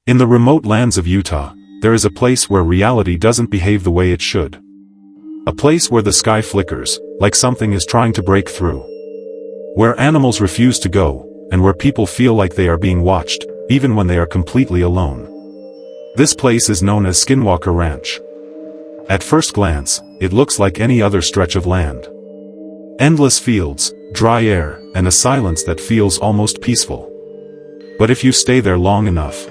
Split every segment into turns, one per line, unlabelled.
In the remote lands of Utah, there is a place where reality doesn't behave the way it should. A place where the sky flickers, like something is trying to break through. Where animals refuse to go, and where people feel like they are being watched, even when they are completely alone. This place is known as Skinwalker Ranch. At first glance, it looks like any other stretch of land. Endless fields, dry air, and a silence that feels almost peaceful. But if you stay there long enough,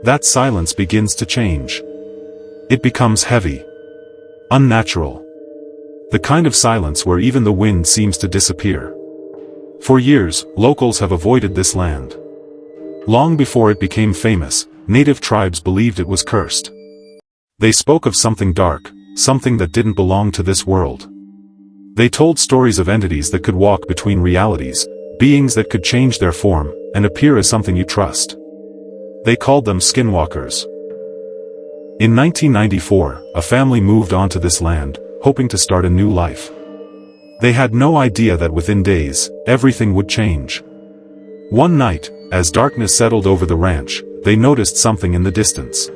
that silence begins to change. It becomes heavy. Unnatural. The kind of silence where even the wind seems to disappear. For years, locals have avoided this land. Long before it became famous, native tribes believed it was cursed. They spoke of something dark, something that didn't belong to this world. They told stories of entities that could walk between realities, beings that could change their form, and appear as something you trust. They called them skinwalkers. In 1994, a family moved onto this land, hoping to start a new life. They had no idea that within days, everything would change. One night, as darkness settled over the ranch, they noticed something in the distance.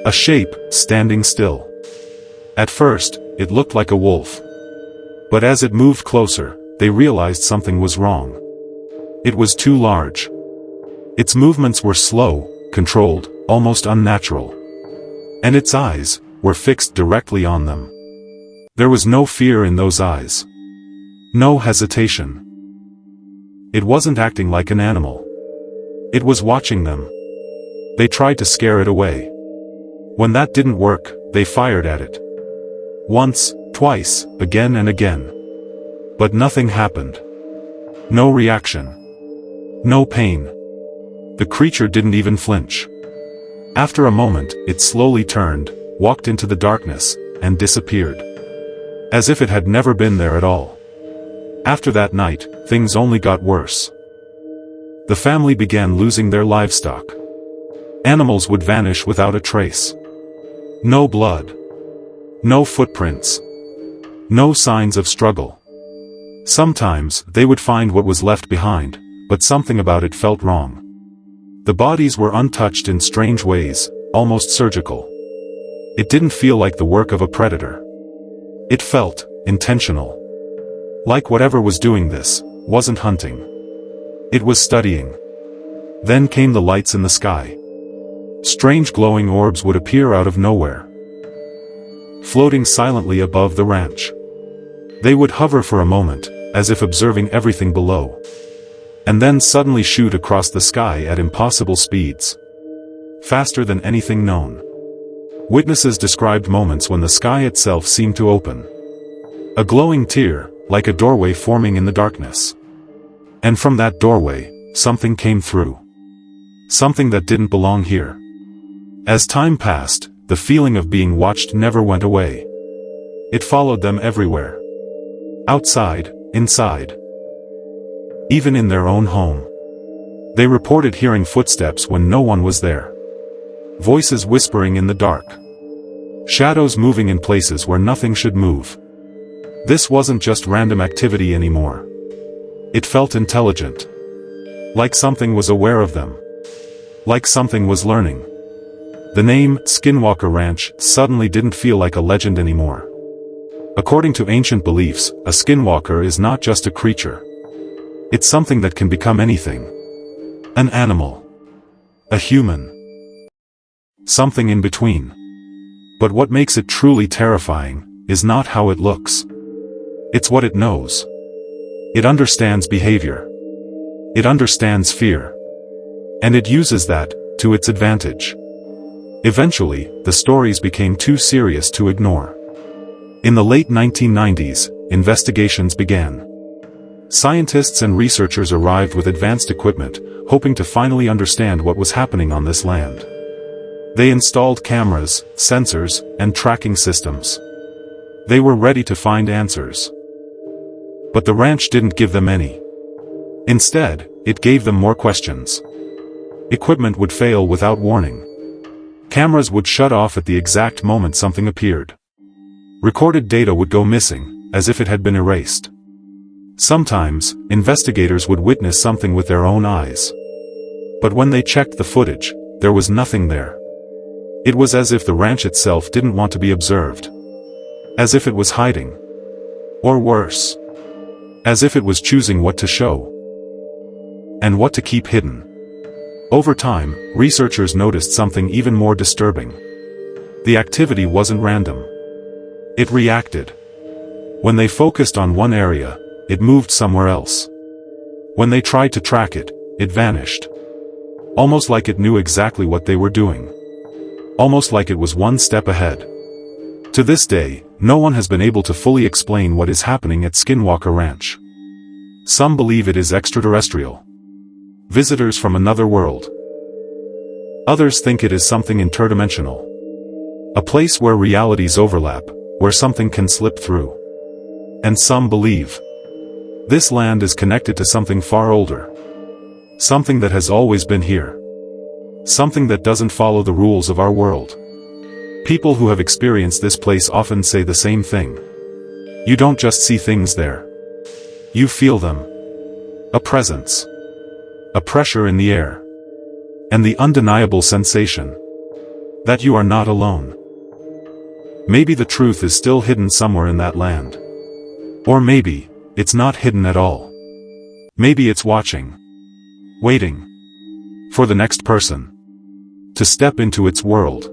A shape, standing still. At first, it looked like a wolf. But as it moved closer, they realized something was wrong. It was too large. Its movements were slow, controlled, almost unnatural. And its eyes were fixed directly on them. There was no fear in those eyes. No hesitation. It wasn't acting like an animal. It was watching them. They tried to scare it away. When that didn't work, they fired at it. Once, twice, again and again. But nothing happened. No reaction. No pain. The creature didn't even flinch. After a moment, it slowly turned, walked into the darkness, and disappeared. As if it had never been there at all. After that night, things only got worse. The family began losing their livestock. Animals would vanish without a trace. No blood. No footprints. No signs of struggle. Sometimes, they would find what was left behind, but something about it felt wrong. The bodies were untouched in strange ways, almost surgical. It didn't feel like the work of a predator. It felt intentional. Like whatever was doing this wasn't hunting. It was studying. Then came the lights in the sky. Strange glowing orbs would appear out of nowhere, floating silently above the ranch. They would hover for a moment, as if observing everything below. And then suddenly shoot across the sky at impossible speeds. Faster than anything known. Witnesses described moments when the sky itself seemed to open. A glowing tear, like a doorway forming in the darkness. And from that doorway, something came through. Something that didn't belong here. As time passed, the feeling of being watched never went away. It followed them everywhere. Outside, inside. Even in their own home. They reported hearing footsteps when no one was there. Voices whispering in the dark. Shadows moving in places where nothing should move. This wasn't just random activity anymore. It felt intelligent. Like something was aware of them. Like something was learning. The name, Skinwalker Ranch, suddenly didn't feel like a legend anymore. According to ancient beliefs, a skinwalker is not just a creature. It's something that can become anything. An animal. A human. Something in between. But what makes it truly terrifying is not how it looks. It's what it knows. It understands behavior. It understands fear. And it uses that to its advantage. Eventually, the stories became too serious to ignore. In the late 1990s, investigations began. Scientists and researchers arrived with advanced equipment, hoping to finally understand what was happening on this land. They installed cameras, sensors, and tracking systems. They were ready to find answers. But the ranch didn't give them any. Instead, it gave them more questions. Equipment would fail without warning. Cameras would shut off at the exact moment something appeared. Recorded data would go missing, as if it had been erased. Sometimes, investigators would witness something with their own eyes. But when they checked the footage, there was nothing there. It was as if the ranch itself didn't want to be observed. As if it was hiding. Or worse. As if it was choosing what to show. And what to keep hidden. Over time, researchers noticed something even more disturbing. The activity wasn't random. It reacted. When they focused on one area, it moved somewhere else. When they tried to track it, it vanished. Almost like it knew exactly what they were doing. Almost like it was one step ahead. To this day, no one has been able to fully explain what is happening at Skinwalker Ranch. Some believe it is extraterrestrial. Visitors from another world. Others think it is something interdimensional. A place where realities overlap, where something can slip through. And some believe this land is connected to something far older. Something that has always been here. Something that doesn't follow the rules of our world. People who have experienced this place often say the same thing. You don't just see things there. You feel them. A presence. A pressure in the air. And the undeniable sensation that you are not alone. Maybe the truth is still hidden somewhere in that land. Or maybe it's not hidden at all. Maybe it's watching. Waiting. For the next person to step into its world.